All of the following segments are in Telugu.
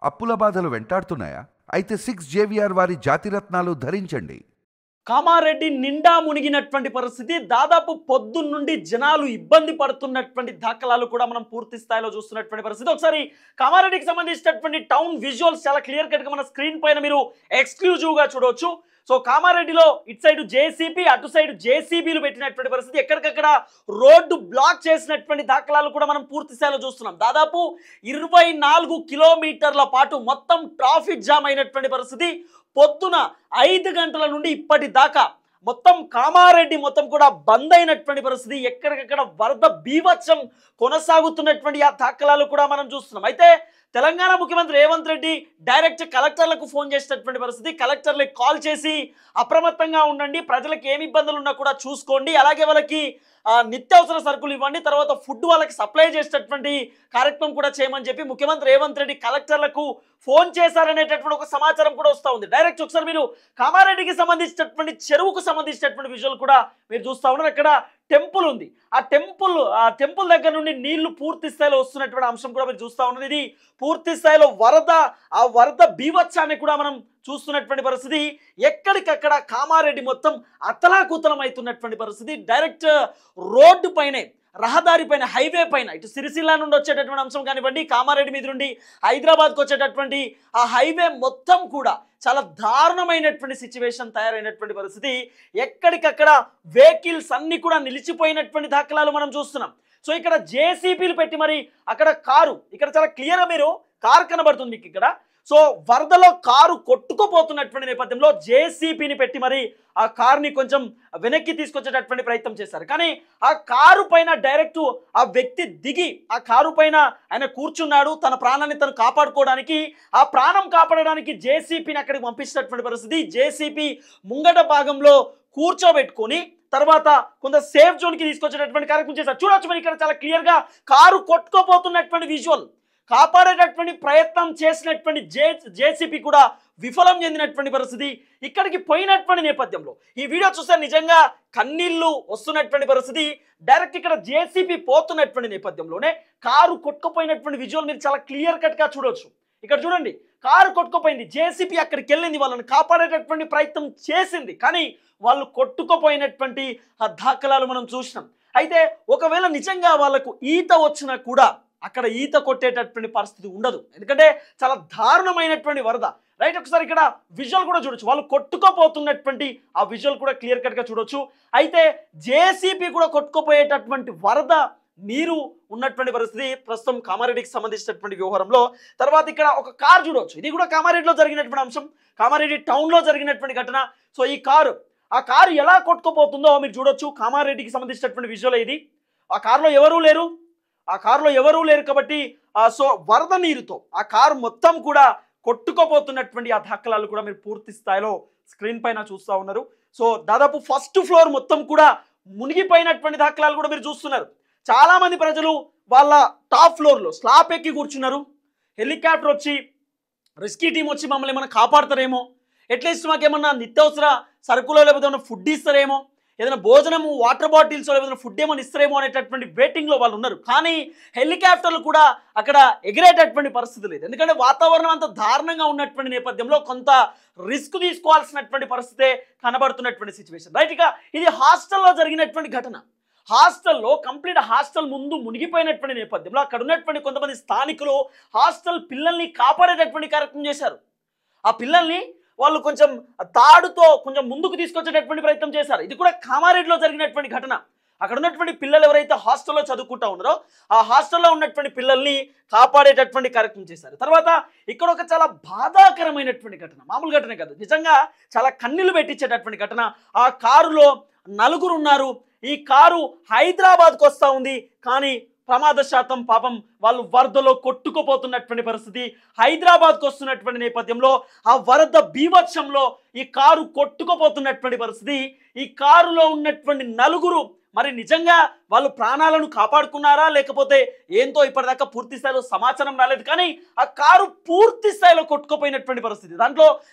అప్పుల బాధలు వెంటాడుతున్నాయా? అయితే 6 JVR వారి జాతిరత్నాలు ధరించండి. కామారెడ్డి నిండా మునిగినటువంటి పరిస్థితి, దాదాపు పొద్దున్న నుండి జనాలు ఇబ్బంది పడుతున్నటువంటి దాఖలాలు కూడా మనం పూర్తి స్థాయిలో చూస్తున్నటువంటి పరిస్థితి. ఒకసారి కామారెడ్డికి సంబంధించినటువంటి టౌన్ విజువల్స్ చాలా క్లియర్ కట్ గా మన స్క్రీన్ పైన మీరు ఎక్స్క్లూజివ్ గా చూడవచ్చు. సో కామారెడ్డిలో ఇటు సైడ్ జేసీబీ, అటు సైడ్ జేసీబీలు పెట్టినటువంటి పరిస్థితి, ఎక్కడికక్కడ రోడ్డు బ్లాక్ చేసినటువంటి దాఖలాలు కూడా మనం పూర్తి స్థాయిలో చూస్తున్నాం. దాదాపు 24 కిలోమీటర్ల పాటు మొత్తం ట్రాఫిక్ జామ్ అయినటువంటి పరిస్థితి. పొద్దున 5 గంటల నుండి ఇప్పటిదాకా మొత్తం కామారెడ్డి మొత్తం కూడా బంద్ అయినటువంటి పరిస్థితి. ఎక్కడికక్కడ వరద బీభత్సం కొనసాగుతున్నటువంటి ఆ దాఖలాలు కూడా మనం చూస్తున్నాం. అయితే తెలంగాణ ముఖ్యమంత్రి రేవంత్ రెడ్డి డైరెక్ట్ కలెక్టర్లకు ఫోన్ చేసినటువంటి పరిస్థితి. కలెక్టర్లకు కాల్ చేసి అప్రమత్తంగా ఉండండి, ప్రజలకు ఏమి ఇబ్బందులు ఉన్నా కూడా చూసుకోండి, అలాగే వాళ్ళకి నిత్యావసర సరుకులు ఇవ్వండి, తర్వాత ఫుడ్ వాళ్ళకి సప్లై చేసేటటువంటి కార్యక్రమం కూడా చేయమని చెప్పి ముఖ్యమంత్రి రేవంత్ రెడ్డి కలెక్టర్లకు ఫోన్ చేశారనేటటువంటి ఒక సమాచారం కూడా వస్తూ ఉంది. డైరెక్ట్ ఒకసారి మీరు కామారెడ్డికి సంబంధించినటువంటి చెరువుకు సంబంధించినటువంటి విజువల్ కూడా మీరు చూస్తూ ఉన్నారు. అక్కడ టెంపుల్ ఉంది, ఆ టెంపుల్ దగ్గర నుండి నీళ్లు పూర్తి స్థాయిలో వస్తున్నటువంటి అంశం కూడా మీరు చూస్తూ ఉన్నారు. ఇది పూర్తి స్థాయిలో ఆ వరద బీభత్సాన్ని కూడా మనం చూస్తున్నటువంటి పరిస్థితి. ఎక్కడికక్కడ కామారెడ్డి మొత్తం అతలాకుతలం అవుతున్నటువంటి పరిస్థితి. డైరెక్ట్ రోడ్డు పైనే, రహదారి పైన, హైవే పైన, ఇటు సిరిసిల్ల నుండి వచ్చేటటువంటి అంశం కానివ్వండి, కామారెడ్డి మీద నుండి హైదరాబాద్కి వచ్చేటటువంటి ఆ హైవే మొత్తం కూడా చాలా దారుణమైనటువంటి సిచ్యువేషన్ తయారైనటువంటి పరిస్థితి. ఎక్కడికక్కడ వెహికల్స్ అన్ని కూడా నిలిచిపోయినటువంటి దాఖలాలు మనం చూస్తున్నాం. సో ఇక్కడ జేసీబీలు పెట్టి మరి అక్కడ కారు, ఇక్కడ చాలా క్లియర్గా మీరు కారు కనబడుతుంది మీకు ఇక్కడ. సో వరదలో కారు కొట్టుకుపోతున్నటువంటి నేపథ్యంలో జేసీబీని పెట్టి మరి ఆ కారుని కొంచెం వెనక్కి తీసుకొచ్చేటటువంటి ప్రయత్నం చేశారు. కానీ ఆ కారు పైన డైరెక్ట్ ఆ వ్యక్తి దిగి ఆ కారు పైన ఆయన కూర్చున్నాడు, తన ప్రాణాన్ని తను కాపాడుకోవడానికి. ఆ ప్రాణం కాపాడడానికి జేసీబీని అక్కడికి పంపించినటువంటి పరిస్థితి. జేసీబీ ముంగట భాగంలో కూర్చోబెట్టుకొని తర్వాత కొంత సేఫ్ జోన్కి తీసుకొచ్చేటటువంటి కార్యక్రమం చేశారు. చూడొచ్చు మరి ఇక్కడ చాలా క్లియర్గా కారు కొట్టుకోపోతున్నటువంటి విజువల్. కాపాడేటటువంటి ప్రయత్నం చేసినటువంటి జేసీబీ కూడా విఫలం చెందినటువంటి పరిస్థితి. ఇక్కడికి పోయినటువంటి నేపథ్యంలో ఈ వీడియో చూస్తే నిజంగా కన్నీళ్లు వస్తున్నటువంటి పరిస్థితి. డైరెక్ట్ ఇక్కడ జేసీబీ పోతున్నటువంటి నేపథ్యంలోనే కారు కొట్టుకుపోయినటువంటి విజువల్ మీరు చాలా క్లియర్ కట్గా చూడవచ్చు. ఇక్కడ చూడండి, కారు కొట్టుకుపోయింది, జేసీబీ అక్కడికి వెళ్ళింది, వాళ్ళని కాపాడేటటువంటి ప్రయత్నం చేసింది, కానీ వాళ్ళు కొట్టుకుపోయినటువంటి ఆ దాఖలాలు మనం చూసినాం. అయితే ఒకవేళ నిజంగా వాళ్ళకు ఈత వచ్చినా కూడా అక్కడ ఈత కొట్టేటటువంటి పరిస్థితి ఉండదు, ఎందుకంటే చాలా దారుణమైనటువంటి వరద. రైట్, ఒకసారి ఇక్కడ విజువల్ కూడా చూడొచ్చు, వాళ్ళు కొట్టుకోపోతున్నటువంటి ఆ విజువల్ కూడా క్లియర్ కట్గా చూడొచ్చు. అయితే జేసీబీ కూడా కొట్టుకుపోయేటటువంటి వరద నీరు ఉన్నటువంటి పరిస్థితి ప్రస్తుతం కామారెడ్డికి సంబంధించినటువంటి వ్యవహారంలో. తర్వాత ఇక్కడ ఒక కారు చూడవచ్చు, ఇది కూడా కామారెడ్డిలో జరిగినటువంటి అంశం, కామారెడ్డి టౌన్లో జరిగినటువంటి ఘటన. సో ఈ ఆ కారు ఎలా కొట్టుకుపోతుందో మీరు చూడొచ్చు. కామారెడ్డికి సంబంధించినటువంటి విజువల్ ఇది. ఆ కారులో ఎవరూ లేరు కాబట్టి సో వరద నీరుతో ఆ కారు మొత్తం కూడా కొట్టుకుపోతున్నటువంటి ఆ దాఖలాలు కూడా మీరు పూర్తి స్థాయిలో స్క్రీన్ పైన చూస్తూ ఉన్నారు. సో దాదాపు ఫస్ట్ ఫ్లోర్ మొత్తం కూడా మునిగిపోయినటువంటి దాఖలాలు కూడా మీరు చూస్తున్నారు. చాలా మంది ప్రజలు వాళ్ళ టాప్ ఫ్లోర్లో స్లాబ్ ఎక్కి కూర్చున్నారు. హెలికాప్టర్ వచ్చి, రెస్క్యూ టీం వచ్చి మమ్మల్ని ఏమైనా కాపాడతారేమో, అట్లీస్ట్ మాకేమన్నా నిత్యావసర సరుకులో లేకపోతే ఏమైనా ఫుడ్ ఇస్తారేమో, ఏదైనా భోజనము, వాటర్ బాటిల్స్, ఏదైనా ఫుడ్ ఏమైనా ఇస్తారేమో అనేటటువంటి వెయిటింగ్లో వాళ్ళు ఉన్నారు. కానీ హెలికాప్టర్లు కూడా అక్కడ ఎగిరేటటువంటి పరిస్థితి లేదు, ఎందుకంటే వాతావరణం అంత దారుణంగా ఉన్నటువంటి నేపథ్యంలో కొంత రిస్క్ తీసుకోవాల్సినటువంటి పరిస్థితే కనబడుతున్నటువంటి సిచ్యువేషన్. రైట్, ఇక ఇది హాస్టల్లో జరిగినటువంటి ఘటన. హాస్టల్లో కంప్లీట్ హాస్టల్ ముందు మునిగిపోయినటువంటి నేపథ్యంలో అక్కడ ఉన్నటువంటి కొంతమంది స్థానికులు హాస్టల్ పిల్లల్ని కాపాడేటటువంటి కార్యక్రమం చేశారు. ఆ పిల్లల్ని వాళ్ళు కొంచెం తాడుతో కొంచెం ముందుకు తీసుకొచ్చేటటువంటి ప్రయత్నం చేశారు. ఇది కూడా కామారెడ్డిలో జరిగినటువంటి ఘటన. అక్కడ ఉన్నటువంటి పిల్లలు ఎవరైతే హాస్టల్లో చదువుకుంటా ఉన్నారో ఆ హాస్టల్లో ఉన్నటువంటి పిల్లల్ని కాపాడేటటువంటి కార్యక్రమం చేశారు. తర్వాత ఇక్కడ ఒక చాలా బాధాకరమైనటువంటి ఘటన, మామూలు ఘటనే కాదు, నిజంగా చాలా కన్నీళ్లు పెట్టించేటటువంటి ఘటన. ఆ కారులో 4 ఉన్నారు. ఈ కారు హైదరాబాద్కు వస్తూ ఉంది, కానీ ప్రమాదశాతం పాపం వాళ్ళు వరదలో కొట్టుకుపోతున్నటువంటి పరిస్థితి. హైదరాబాద్కు వస్తున్నటువంటి నేపథ్యంలో ఆ వరద బీభత్సంలో ఈ కారు కొట్టుకుపోతున్నటువంటి పరిస్థితి. ఈ కారులో ఉన్నటువంటి 4 మరి నిజంగా వాళ్ళు ప్రాణాలను కాపాడుకున్నారా లేకపోతే ఏంతో ఇప్పటిదాకా పూర్తి స్థాయిలో సమాచారం రాలేదు. కానీ ఆ కారు పూర్తి స్థాయిలో కొట్టుకుపోయినటువంటి పరిస్థితి. దాంట్లో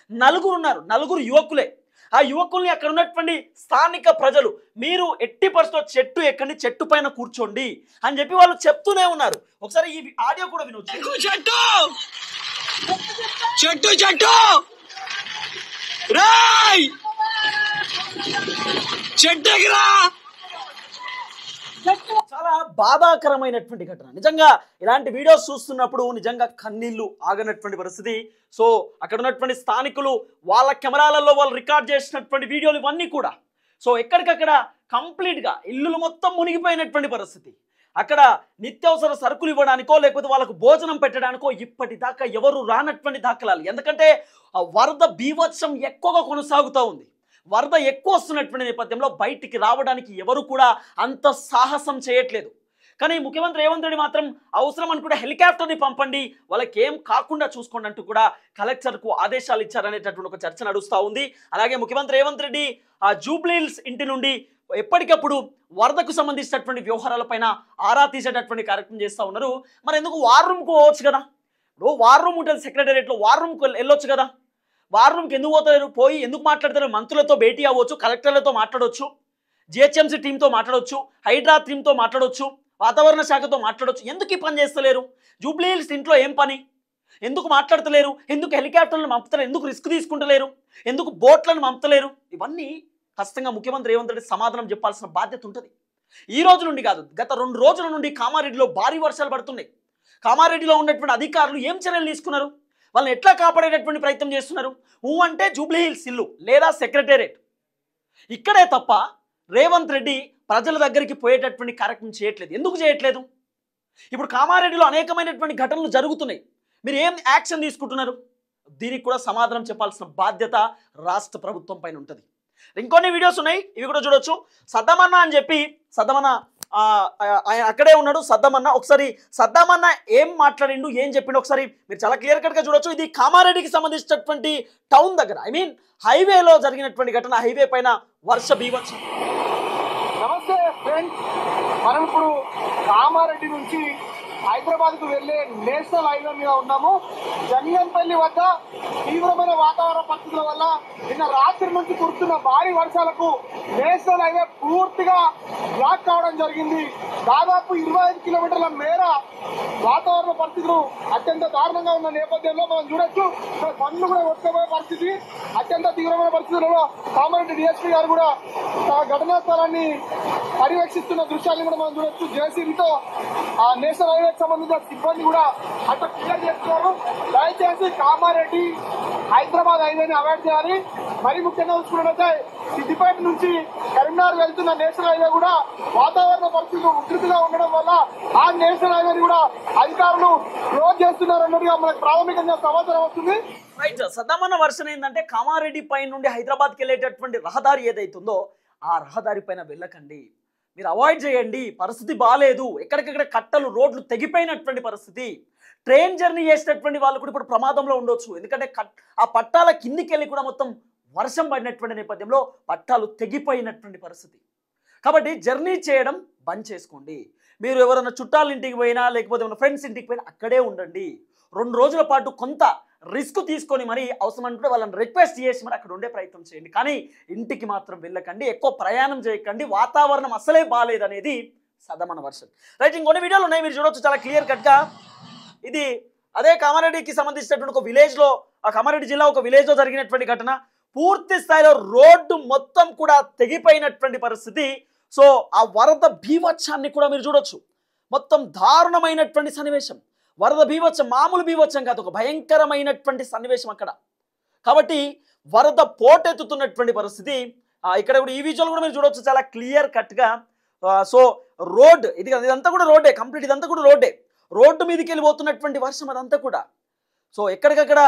4 ఉన్నారు, 4 యువకులే. ఆ యువకుల్ని అక్కడ ఉన్నటువంటి స్థానిక ప్రజలు మీరు ఎట్టి పరిస్థితుల్లో చెట్టు ఎక్కండి, చెట్టు పైన కూర్చోండి అని చెప్పి వాళ్ళు చెప్తూనే ఉన్నారు. ఒకసారి ఈ ఆడియో కూడా వినొచ్చు. చెట్టు చెట్టు రాయ్ చెట్టుకిరా. చాలా బాధాకరమైనటువంటి ఘటన. నిజంగా ఇలాంటి వీడియోస్ చూస్తున్నప్పుడు నిజంగా కన్నీళ్లు ఆగనటువంటి పరిస్థితి. సో అక్కడ ఉన్నటువంటి స్థానికులు వాళ్ళ కెమెరాలలో వాళ్ళు రికార్డ్ చేసినటువంటి వీడియోలు ఇవన్నీ కూడా సో ఎక్కడికక్కడ కంప్లీట్గా ఇల్లులు మొత్తం మునిగిపోయినటువంటి పరిస్థితి. అక్కడ నిత్యావసర సరుకులు ఇవ్వడానికో లేకపోతే వాళ్ళకు భోజనం పెట్టడానికో ఇప్పటిదాకా ఎవరు రానటువంటి దాఖలాలు. ఎందుకంటే ఆ వరద బీభత్సం ఎక్కువగా కొనసాగుతూ ఉంది. వరద ఎక్కువ వస్తున్నటువంటి నేపథ్యంలో బయటికి రావడానికి ఎవరు కూడా అంత సాహసం చేయట్లేదు. కానీ ముఖ్యమంత్రి రేవంత్ రెడ్డి మాత్రం అవసరం అనుకుంటే హెలికాప్టర్ని పంపండి, వాళ్ళకి ఏం కాకుండా చూసుకోండి అంటూ కూడా కలెక్టర్కు ఆదేశాలు ఇచ్చారనేటటువంటి ఒక చర్చ నడుస్తూ ఉంది. అలాగే ముఖ్యమంత్రి రేవంత్ రెడ్డి ఆ జూబ్లీహిల్స్ ఇంటి నుండి ఎప్పటికప్పుడు వరదకు సంబంధించినటువంటి వ్యవహారాలపైన ఆరా తీసేటటువంటి కార్యక్రమం చేస్తూ ఉన్నారు. మరి ఎందుకు వార్ రూమ్కు పోవచ్చు కదా? ఇప్పుడు వార్ రూమ్ ఉంటుంది సెక్రటేరియట్లో, వార్ రూమ్కి వెళ్ళొచ్చు కదా? వార్ రూమ్కి ఎందుకు పోతారు? పోయి ఎందుకు మాట్లాడతారు? మంత్రులతో భేటీ అవ్వచ్చు, కలెక్టర్లతో మాట్లాడవచ్చు, జిహెచ్ఎంసీ టీంతో మాట్లాడవచ్చు, హైడ్రా టీంతో మాట్లాడవచ్చు, వాతావరణ శాఖతో మాట్లాడవచ్చు. ఎందుకు ఈ పని చేస్తలేరు? జూబ్లీహిల్స్ ఇంట్లో ఏం పని? ఎందుకు మాట్లాడతలేరు? ఎందుకు హెలికాప్టర్లను పంపుతలేరు? ఎందుకు రిస్క్ తీసుకుంటలేరు? ఎందుకు బోట్లను పంపుతలేరు? ఇవన్నీ ఖచ్చితంగా ముఖ్యమంత్రి రేవంత్ రెడ్డి సమాధానం చెప్పాల్సిన బాధ్యత ఉంటుంది. ఈ రోజు నుండి కాదు, గత 2 రోజుల నుండి కామారెడ్డిలో భారీ వర్షాలు పడుతున్నాయి. కామారెడ్డిలో ఉన్నటువంటి అధికారులు ఏం చర్యలు తీసుకున్నారు? వాళ్ళని ఎట్లా కాపాడేటటువంటి ప్రయత్నం చేస్తున్నారు? అంటే జూబ్లీహిల్స్ ఇల్లు లేదా సెక్రటేరియట్ ఇక్కడే తప్ప రేవంత్ రెడ్డి ప్రజల దగ్గరికి పోయేటటువంటి కార్యక్రమం చేయట్లేదు. ఎందుకు చేయట్లేదు? ఇప్పుడు కామారెడ్డిలో అనేకమైనటువంటి ఘటనలు జరుగుతున్నాయి. మీరు ఏం యాక్షన్ తీసుకుంటున్నారు? దీనికి కూడా సమాధానం చెప్పాల్సిన బాధ్యత రాష్ట్ర ప్రభుత్వం పైన ఉంటుంది. ఇంకొన్ని వీడియోస్ ఉన్నాయి, ఇవి కూడా చూడొచ్చు. సద్దమన్న అని చెప్పి సద్దమన్న ఆయన అక్కడే ఉన్నాడు. సద్దమన్న ఒకసారి సద్దమన్న ఏం మాట్లాడిండు, ఏం చెప్పిండు ఒకసారి మీరు చాలా క్లియర్ కట్గా చూడొచ్చు. ఇది కామారెడ్డికి సంబంధించినటువంటి టౌన్ దగ్గర, ఐ మీన్ హైవేలో జరిగినటువంటి ఘటన. హైవే పైన వర్ష బీభత్సం. నమస్తే ఫ్రెండ్స్, మనం ఇప్పుడు కామారెడ్డి నుంచి హైదరాబాద్కు వెళ్లే నేషనల్ హైవే మీద ఉన్నాము. జంగంపల్లి వద్ద తీవ్రమైన వాతావరణ పరిస్థితుల వల్ల నిన్న రాత్రి నుంచి కురుస్తున్న భారీ వర్షాలకు నేషనల్ హైవే పూర్తిగా బ్లాక్ కావడం జరిగింది. దాదాపు 25 కిలోమీటర్ల మేర వాతావరణ పరిస్థితులు అత్యంత దారుణంగా ఉన్న నేపథ్యంలో మనం చూడొచ్చు పనులు కూడా కొట్టుకుపోయే పరిస్థితి. అత్యంత తీవ్రమైన పరిస్థితులలో కామారెడ్డి డిఎస్పీ గారు కూడా ఘటనా స్థలాన్ని పర్యవేక్షిస్తున్న దృశ్యాన్ని కూడా మనం చూడొచ్చు. జేసీబీతో ఆ నేషనల్ హైవే సంబంధించిన సిబ్బంది కూడా అక్కడ క్లియర్ చేస్తున్నారు. దయచేసి కామారెడ్డి హైదరాబాద్ హైవేని అవాయిడ్ చేయాలి. మరి ముఖ్యంగా చూసుకున్నట్లయితే సిద్దిపేట నుంచి కరీంనగర్ వెళ్తున్న నేషనల్ హైవే కూడా వాతావరణ పరిస్థితులు ఉధృతిగా ఉండడం వల్ల ఆ నేషనల్ హైవేని కూడా అధికారులు క్లోజ్ చేస్తున్నారు అన్నట్టుగా మనకు ప్రాథమికంగా సమాచారం వస్తుంది. రైట్, సద్దమన్న వర్షన్ ఏంటంటే కామారెడ్డి పై నుండి హైదరాబాద్కి వెళ్ళేటటువంటి రహదారి ఏదైతుందో ఆ రహదారి పైన వెళ్ళకండి, మీరు అవాయిడ్ చేయండి. పరిస్థితి బాగాలేదు, ఎక్కడికక్కడ కట్టలు రోడ్లు తెగిపోయినటువంటి పరిస్థితి. ట్రైన్ జర్నీ చేసేటటువంటి వాళ్ళు కూడా ఇప్పుడు ప్రమాదంలో ఉండొచ్చు. ఎందుకంటే ఆ పట్టాల కిందికి వెళ్ళి కూడా మొత్తం వర్షం పడినటువంటి నేపథ్యంలో పట్టాలు తెగిపోయినటువంటి పరిస్థితి. కాబట్టి జర్నీ చేయడం బంద్ చేసుకోండి. మీరు ఎవరైనా చుట్టాల ఇంటికి పోయినా లేకపోతే ఏమైనా ఫ్రెండ్స్ ఇంటికి పోయినా అక్కడే ఉండండి. 2 రోజుల పాటు కొంత రిస్క్ తీసుకొని మరి అవసరం అంటే వాళ్ళని రిక్వెస్ట్ చేసి మరి అక్కడ ఉండే ప్రయత్నం చేయండి. కానీ ఇంటికి మాత్రం వెళ్ళకండి, ఎక్కువ ప్రయాణం చేయకండి. వాతావరణం అసలే బాగాలేదనేది సద్దమన్న వర్షన్. రైట్, ఇంకొన్ని వీడియోలు ఉన్నాయి, మీరు చూడొచ్చు చాలా క్లియర్ కట్గా. ఇది అదే కామారెడ్డికి సంబంధించినటువంటి ఒక విలేజ్లో, ఆ కామారెడ్డి జిల్లా ఒక విలేజ్లో జరిగినటువంటి ఘటన. పూర్తి స్థాయిలో రోడ్డు మొత్తం కూడా తెగిపోయినటువంటి పరిస్థితి. సో ఆ వరద బీభత్సాన్ని కూడా మీరు చూడొచ్చు. మొత్తం దారుణమైనటువంటి సన్నివేశం. వరద బీభత్సం మామూలు బీభత్సం కాదు, ఒక భయంకరమైనటువంటి సన్నివేశం అక్కడ. కాబట్టి వరద పోటెత్తుతున్నటువంటి పరిస్థితి ఇక్కడ కూడా ఈ విజువల్ కూడా మీరు చూడొచ్చు చాలా క్లియర్ కట్గా. సో రోడ్ ఇదంతా కూడా రోడ్డే, కంప్లీట్ ఇదంతా కూడా రోడ్డే. రోడ్డు మీదకి వెళ్ళిపోతున్నటువంటి వర్షం అదంతా కూడా. సో ఎక్కడికక్కడ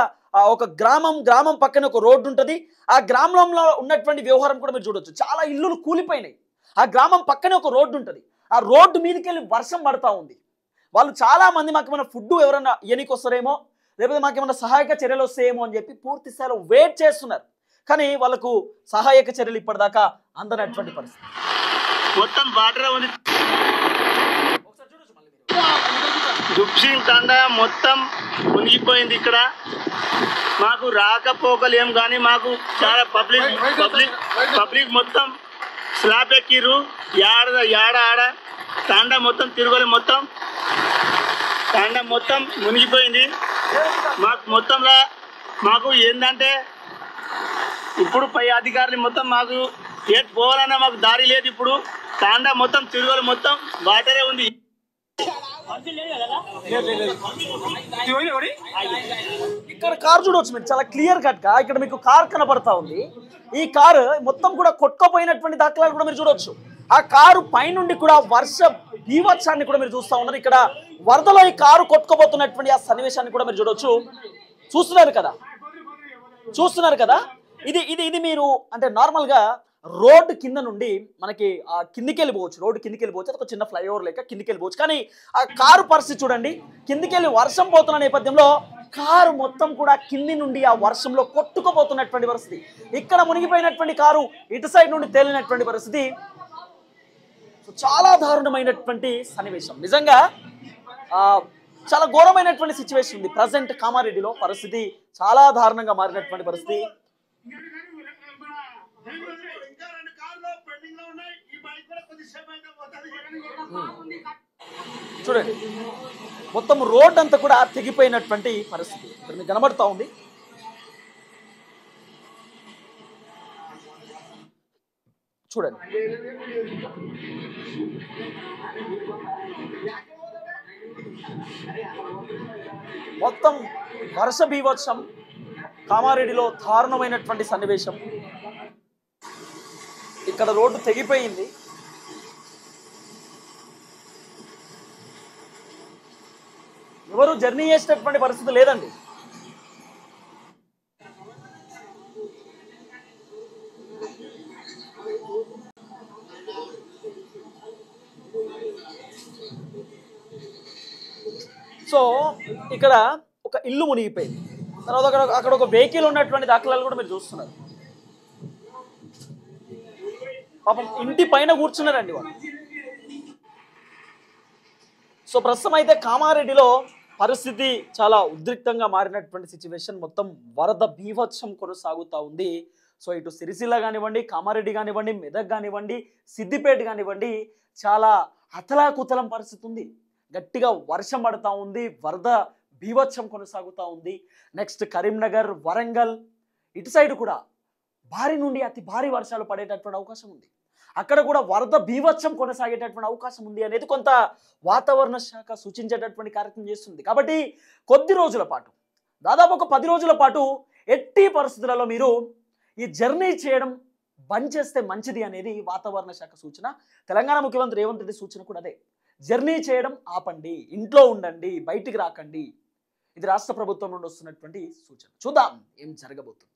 ఒక గ్రామం పక్కన ఒక రోడ్డు ఉంటుంది. ఆ గ్రామంలో ఉన్నటువంటి వ్యవహారం కూడా మీరు చూడొచ్చు. చాలా ఇల్లులు కూలిపోయినాయి. ఆ గ్రామం పక్కనే ఒక రోడ్డు ఉంటుంది. ఆ రోడ్డు మీదకి వెళ్ళి వర్షం పడతా ఉంది. వాళ్ళు చాలా మంది మాకు ఏమైనా ఫుడ్ ఎవరైనా ఇయనికి వస్తారేమో లేకపోతే మాకు ఏమైనా సహాయక చర్యలు వస్తాయేమో అని చెప్పి పూర్తి స్థాయిలో వెయిట్ చేస్తున్నారు. కానీ వాళ్ళకు సహాయక చర్యలు ఇప్పటిదాకా అందనటువంటి పరిస్థితి. మొత్తం వాటర్ ఉంది. దుబ్సింగ్ తండ మొత్తం మునిగిపోయింది. ఇక్కడ మాకు రాకపోకలేం కానీ మాకు చాలా పబ్లిక్ మొత్తం స్లాబ్ ఎక్కిర్రు. ఆడ తండ మొత్తం తిరుగులే, మొత్తం తండ మొత్తం మునిగిపోయింది. మాకు మొత్తంలో మాకు ఏంటంటే ఇప్పుడు పై అధికారులు మొత్తం మాకు ఎటు పోవాలన్నా మాకు దారి లేదు. ఇప్పుడు తాండా మొత్తం తిరుగులు మొత్తం వాటరే ఉంది. ఇక్కడ కార్ చూడవచ్చు మీరు, చాలా క్లియర్ కట్ గా ఇక్కడ మీకు కార్ కనబడతా ఉంది. ఈ కారు మొత్తం కూడా కొట్టుకుపోయినటువంటి దాఖలాలు కూడా మీరు చూడవచ్చు. ఆ కారు పైనుండి కూడా వర్ష బీభత్సాన్ని కూడా మీరు చూస్తా ఉన్నారు. ఇక్కడ వరదలో ఈ కారు కొట్టుకుపోతున్నటువంటి ఆ సన్నివేశాన్ని కూడా మీరు చూడవచ్చు. చూస్తున్నారు కదా ఇది ఇది ఇది మీరు అంటే నార్మల్ గా రోడ్డు కింద నుండి మనకి కిందికి వెళ్ళిపోవచ్చు, రోడ్డు కిందికి వెళ్ళిపోవచ్చు, అది ఒక చిన్న ఫ్లైఓవర్ లేక కిందికి వెళ్ళిపోవచ్చు. కానీ ఆ కారు పరిస్థితి చూడండి, కిందికి వెళ్ళి వర్షం పోతున్న నేపథ్యంలో కారు మొత్తం కూడా కింది నుండి ఆ వర్షంలో కొట్టుకుపోతున్నటువంటి పరిస్థితి. ఇక్కడ మునిగిపోయినటువంటి కారు ఇటు సైడ్ నుండి తేలినటువంటి పరిస్థితి. చాలా దారుణమైనటువంటి సన్నివేశం, నిజంగా చాలా ఘోరమైనటువంటి సిచ్యువేషన్ ఉంది ప్రజెంట్ కామారెడ్డిలో. పరిస్థితి చాలా దారుణంగా మారినటువంటి పరిస్థితి. చూడండి మొత్తం రోడ్ అంతా కూడా తెగిపోయినటువంటి పరిస్థితి ఇక్కడ మీకు కనబడతా ఉంది. చూడండి మొత్తం వర్ష బీభత్సం, కామారెడ్డిలో దారుణమైనటువంటి సన్నివేశం. ఇక్కడ రోడ్డు తెగిపోయింది. ఎవరు జర్నీ చేసేటటువంటి పరిస్థితి లేదండి. సో ఇక్కడ ఒక ఇల్లు మునిగిపోయింది, తర్వాత అక్కడ ఒక వెహికల్ ఉన్నటువంటి దాఖలాలు కూడా మీరు చూస్తున్నారు. పాపం ఇంటి పైన కూర్చున్నారండి వాళ్ళు. సో ప్రస్తుతం అయితే కామారెడ్డిలో పరిస్థితి చాలా ఉద్రిక్తంగా మారినటువంటి సిచ్యువేషన్. మొత్తం వరద బీభత్సం కొనసాగుతూ ఉంది. సో ఇటు సిరిసిల్ల కానివ్వండి, కామారెడ్డి కానివ్వండి, మెదక్ కానివ్వండి, సిద్దిపేట కానివ్వండి, చాలా అతలాకుతలం పరిస్థితి ఉంది. గట్టిగా వర్షం పడతా ఉంది, వరద బీభత్సం కొనసాగుతూ ఉంది. నెక్స్ట్ కరీంనగర్, వరంగల్ ఇటు సైడ్ కూడా భారీ నుండి అతి భారీ వర్షాలు పడేటటువంటి అవకాశం ఉంది. అక్కడ కూడా వరద బీభత్సం కొనసాగేటటువంటి అవకాశం ఉంది అనేది కొంత వాతావరణ శాఖ సూచించేటటువంటి కార్యక్రమం చేస్తుంది. కాబట్టి కొద్ది రోజుల పాటు, దాదాపు ఒక 10 రోజుల పాటు ఎట్టి పరిస్థితులలో మీరు ఈ జర్నీ చేయడం బంద్ చేస్తే మంచిది అనేది వాతావరణ శాఖ సూచన. తెలంగాణ ముఖ్యమంత్రి రేవంత్ రెడ్డి సూచన కూడా అదే, జర్నీ చేయడం ఆపండి, ఇంట్లో ఉండండి, బయటికి రాకండి. ఇది రాష్ట్ర ప్రభుత్వం నుండి వస్తున్నటువంటి సూచన. చూద్దాం ఏం జరగబోతుంది.